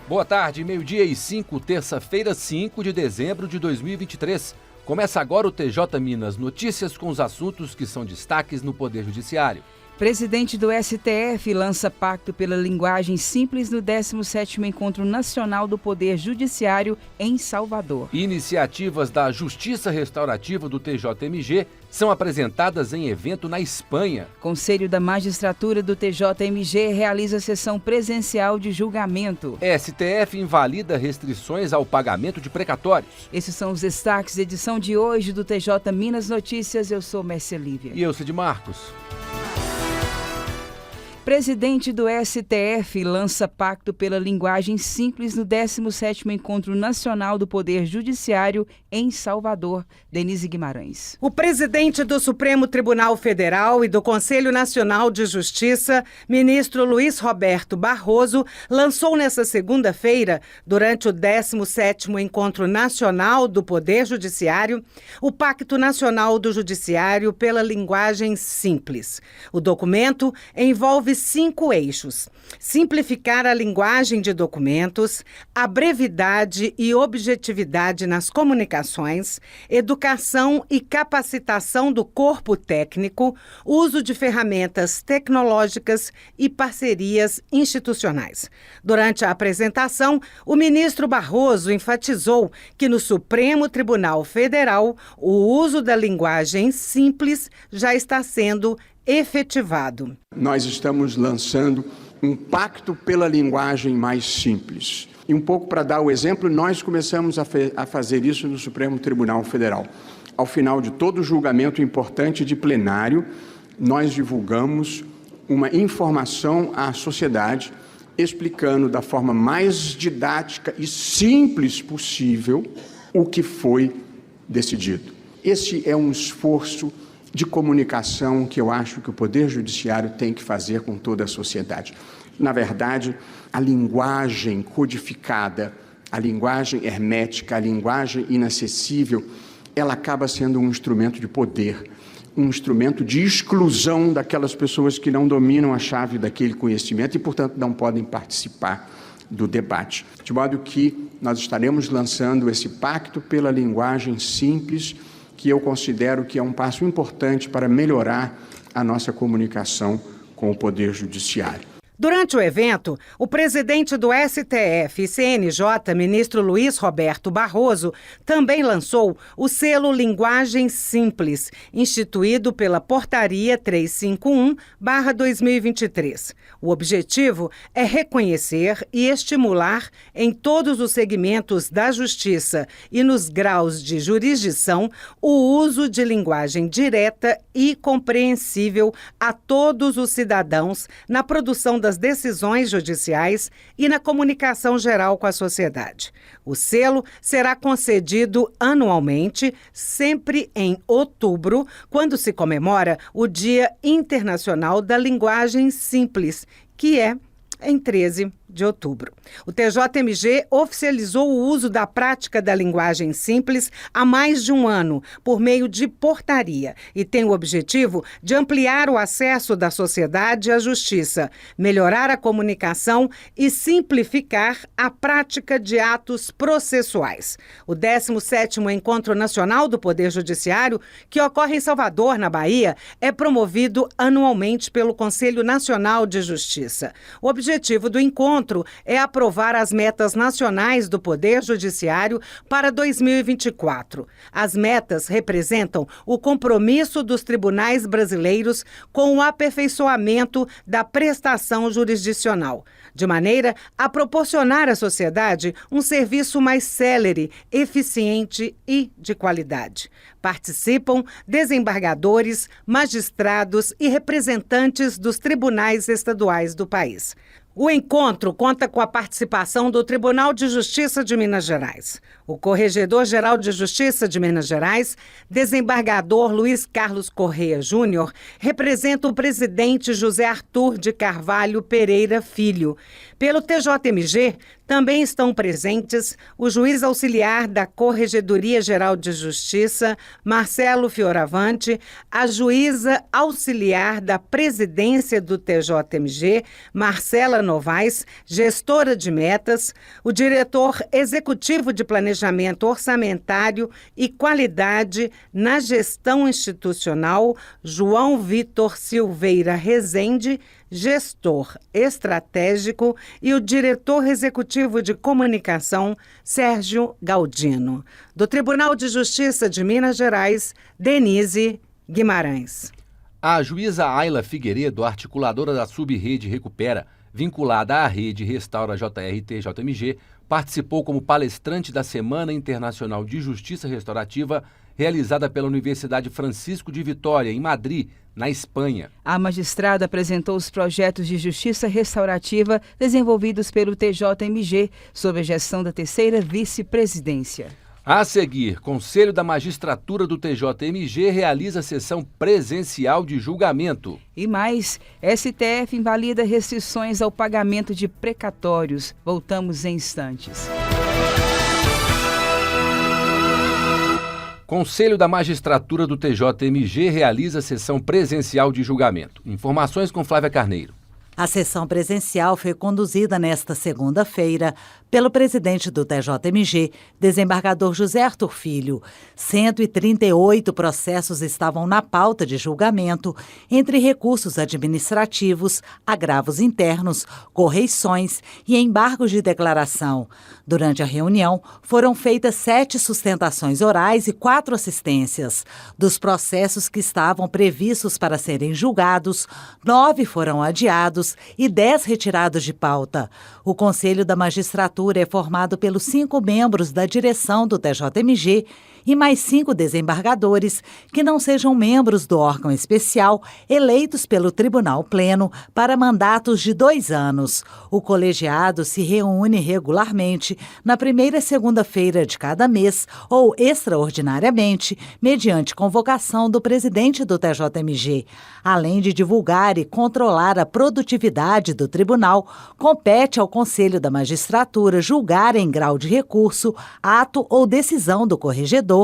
Boa tarde, 12h05, terça-feira, 5 de dezembro de 2023. Começa agora o TJ Minas Notícias com os assuntos que são destaques no Poder Judiciário. Presidente do STF lança pacto pela linguagem simples no 17º Encontro Nacional do Poder Judiciário em Salvador. Iniciativas da Justiça Restaurativa do TJMG são apresentadas em evento na Espanha. Conselho da Magistratura do TJMG realiza sessão presencial de julgamento. STF invalida restrições ao pagamento de precatórios. Esses são os destaques da edição de hoje do TJ Minas Notícias. Eu sou Mércia Lívia. E eu, Cid Marcos. Presidente do STF lança pacto pela linguagem simples no 17º Encontro Nacional do Poder Judiciário em Salvador. Denise Guimarães. O presidente do Supremo Tribunal Federal e do Conselho Nacional de Justiça, ministro Luiz Roberto Barroso, lançou nesta segunda-feira, durante o 17º Encontro Nacional do Poder Judiciário, o Pacto Nacional do Judiciário pela Linguagem Simples. O documento envolve 5 eixos: simplificar a linguagem de documentos, a brevidade e objetividade nas comunicações, educação e capacitação do corpo técnico, uso de ferramentas tecnológicas e parcerias institucionais. Durante a apresentação, o ministro Barroso enfatizou que no Supremo Tribunal Federal o uso da linguagem simples já está sendo efetivado. Nós estamos lançando um pacto pela linguagem mais simples. E um pouco para dar o exemplo, nós começamos a fazer isso no Supremo Tribunal Federal. Ao final de todo julgamento importante de plenário, nós divulgamos uma informação à sociedade explicando da forma mais didática e simples possível o que foi decidido. Esse é um esforço de comunicação que eu acho que o Poder Judiciário tem que fazer com toda a sociedade. Na verdade, a linguagem codificada, a linguagem hermética, a linguagem inacessível, ela acaba sendo um instrumento de poder, um instrumento de exclusão daquelas pessoas que não dominam a chave daquele conhecimento e, portanto, não podem participar do debate. De modo que nós estaremos lançando esse pacto pela linguagem simples, que eu considero que é um passo importante para melhorar a nossa comunicação com o Poder Judiciário. Durante o evento, o presidente do STF e CNJ, ministro Luiz Roberto Barroso, também lançou o selo Linguagem Simples, instituído pela Portaria 351/2023. O objetivo é reconhecer e estimular em todos os segmentos da justiça e nos graus de jurisdição o uso de linguagem direta e compreensível a todos os cidadãos na produção das decisões judiciais e na comunicação geral com a sociedade. O selo será concedido anualmente, sempre em outubro, quando se comemora o Dia Internacional da Linguagem Simples, que é em 13 de outubro. O TJMG oficializou o uso da prática da linguagem simples há mais de um ano, por meio de portaria, e tem o objetivo de ampliar o acesso da sociedade à justiça, melhorar a comunicação e simplificar a prática de atos processuais. O 17º Encontro Nacional do Poder Judiciário, que ocorre em Salvador, na Bahia, é promovido anualmente pelo Conselho Nacional de Justiça. O objetivo do encontro é aprovar as metas nacionais do Poder Judiciário para 2024. As metas representam o compromisso dos tribunais brasileiros com o aperfeiçoamento da prestação jurisdicional, de maneira a proporcionar à sociedade um serviço mais célere, eficiente e de qualidade. Participam desembargadores, magistrados e representantes dos tribunais estaduais do país. O encontro conta com a participação do Tribunal de Justiça de Minas Gerais. O Corregedor-Geral de Justiça de Minas Gerais, desembargador Luiz Carlos Correia Júnior, representa o presidente José Arthur de Carvalho Pereira Filho. Pelo TJMG, também estão presentes o juiz auxiliar da Corregedoria-Geral de Justiça, Marcelo Fioravante, a juíza auxiliar da presidência do TJMG, Marcela Novaes, gestora de metas, o diretor executivo de planejamento orçamentário e qualidade na gestão institucional, João Vitor Silveira Rezende, gestor estratégico, e o diretor executivo de comunicação, Sérgio Galdino. Do Tribunal de Justiça de Minas Gerais, Denise Guimarães. A juíza Ayla Figueiredo, articuladora da Subrede Recupera, vinculada à rede Restaura JR-TJMG, participou como palestrante da Semana Internacional de Justiça Restaurativa, realizada pela Universidade Francisco de Vitória, em Madrid, na Espanha. A magistrada apresentou os projetos de justiça restaurativa desenvolvidos pelo TJMG, sob a gestão da terceira vice-presidência. A seguir, Conselho da Magistratura do TJMG realiza sessão presencial de julgamento. E mais, STF invalida restrições ao pagamento de precatórios. Voltamos em instantes. Conselho da Magistratura do TJMG realiza sessão presencial de julgamento. Informações com Flávia Carneiro. A sessão presencial foi conduzida nesta segunda-feira pelo presidente do TJMG, desembargador José Arthur Filho. 138 processos estavam na pauta de julgamento, entre recursos administrativos, agravos internos, correições e embargos de declaração. Durante a reunião, foram feitas 7 sustentações orais e 4 assistências. Dos processos que estavam previstos para serem julgados, 9 foram adiados e 10 retirados de pauta. O Conselho da Magistratura é formado pelos 5 membros da direção do TJMG e mais 5 desembargadores que não sejam membros do órgão especial eleitos pelo Tribunal Pleno para mandatos de 2 anos. O colegiado se reúne regularmente na primeira segunda-feira de cada mês ou extraordinariamente, mediante convocação do presidente do TJMG. Além de divulgar e controlar a produtividade do tribunal, compete ao Conselho da Magistratura julgar em grau de recurso, ato ou decisão do corregedor,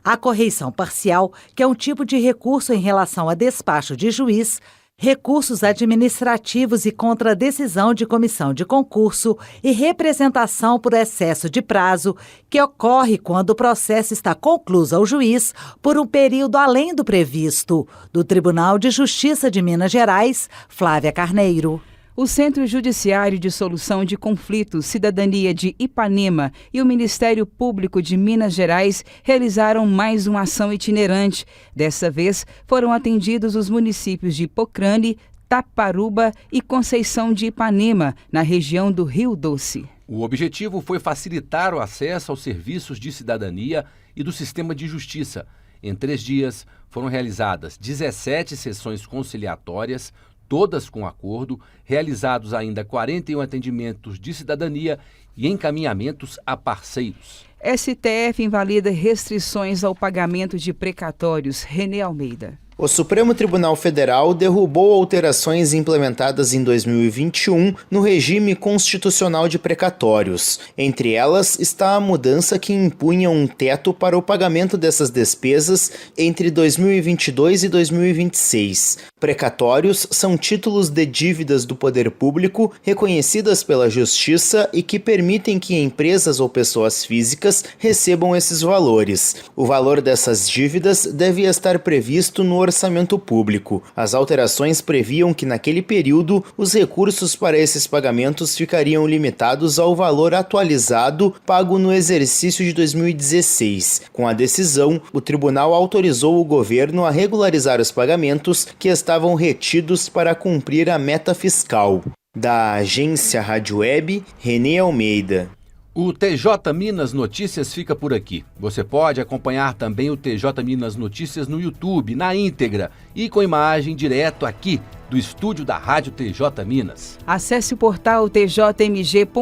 a correição parcial, que é um tipo de recurso em relação a despacho de juiz, recursos administrativos e contra a decisão de comissão de concurso e representação por excesso de prazo, que ocorre quando o processo está concluído ao juiz por um período além do previsto. Do Tribunal de Justiça de Minas Gerais, Flávia Carneiro. O Centro Judiciário de Solução de Conflitos Cidadania de Ipanema e o Ministério Público de Minas Gerais realizaram mais uma ação itinerante. Dessa vez, foram atendidos os municípios de Pocrane, Taparuba e Conceição de Ipanema, na região do Rio Doce. O objetivo foi facilitar o acesso aos serviços de cidadania e do sistema de justiça. Em 3 dias, foram realizadas 17 sessões conciliatórias, todas com acordo, realizados ainda 41 atendimentos de cidadania e encaminhamentos a parceiros. STF invalida restrições ao pagamento de precatórios. René Almeida. O Supremo Tribunal Federal derrubou alterações implementadas em 2021 no regime constitucional de precatórios. Entre elas está a mudança que impunha um teto para o pagamento dessas despesas entre 2022 e 2026. Precatórios são títulos de dívidas do poder público reconhecidas pela Justiça e que permitem que empresas ou pessoas físicas recebam esses valores. O valor dessas dívidas devia estar previsto no orçamento público. As alterações previam que naquele período os recursos para esses pagamentos ficariam limitados ao valor atualizado pago no exercício de 2016. Com a decisão, o tribunal autorizou o governo a regularizar os pagamentos que estavam retidos para cumprir a meta fiscal. Da agência Rádio Web, René Almeida. O TJ Minas Notícias fica por aqui. Você pode acompanhar também o TJ Minas Notícias no YouTube, na íntegra e com imagem direto aqui do estúdio da Rádio TJ Minas. Acesse o portal tjmg.jus.br.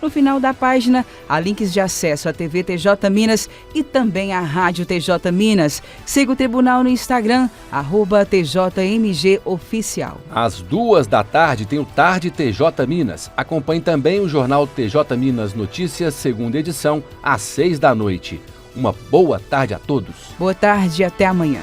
No final da página, há links de acesso à TV TJ Minas e também à Rádio TJ Minas. Siga o tribunal no Instagram, @TJMGOficial. Às 14h tem o Tarde TJ Minas. Acompanhe também o jornal TJ Minas Notícias, segunda edição, às 18h. Uma boa tarde a todos. Boa tarde e até amanhã.